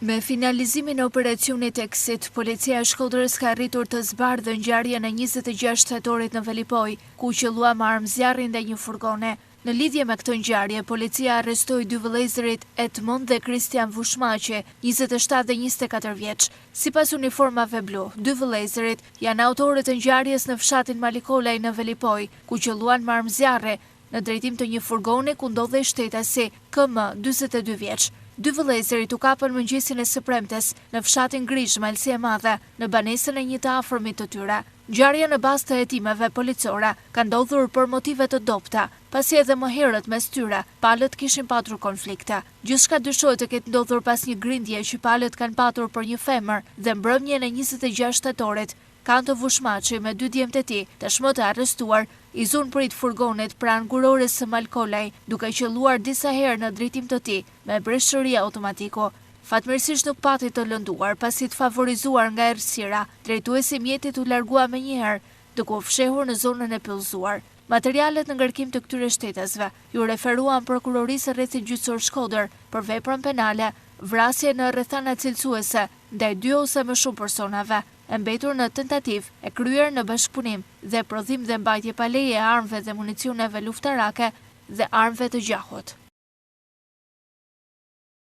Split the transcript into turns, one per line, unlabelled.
Me finalizimin e operacionit Exit, policia e Shkodrës ka arritur të zbardhë ngjarjen e 26 tetorit në Velipoj, ku qëllua me armë zjarri ndaj një furgone. Në lidhje me këtë ngjarje, policia arrestoi dy vëllezërit Edmond dhe Kristian Vushmaqe, 27 dhe 24 vjeç. Sipas uniformave blu, dy vëllezërit janë autorët e ngjarjes në fshatin Malikolaj në Velipoj, ku qëlluan me armë zjarre në drejtim të një furgone ku ndodhej shtetasi KM 42 vjeç. Dy vëllezërit u kapën mëngjesin e së premtes në fshatin Grish, Malësi e Madhe, në banesën e një të afërmit të tyre. Ngjarja në bazë të hetimeve policore ka ndodhur për motive të dobta, pasi edhe më herët mes tyre palët kishin patur konflikte. Gjithçka dyshohet të ketë ndodhur pas një grindje që palët kanë patur për një femër dhe mbrëmjen e 26 tetorit. Kanto Vushmaqi me dy djemtë e tij, tashmë të arrestuar, i zun prit furgonet pranë gurores së Malkolaj, duke qelluar disa herë në drejtim të tij me breshëri automatiko. Fatmirësisht nuk pati të lënduar, pasi të favorizuar nga errësira, drejtuesi i mjetit u largua menjëherë, duke u fshehur në zonën e pyllëzuar. Materialet në ngarkim të këtyre shtetasve ju referuan prokurorisë rrethit gjyqësor Shkodër për veprën penale, vrasje në rrethana cilësuese ndaj 2 ose më shumë personave, e mbetur në tentativë e kryer në bashkëpunim dhe prodhim dhe mbajtje pa leje e armëve dhe municioneve luftarake dhe armëve të gjahut.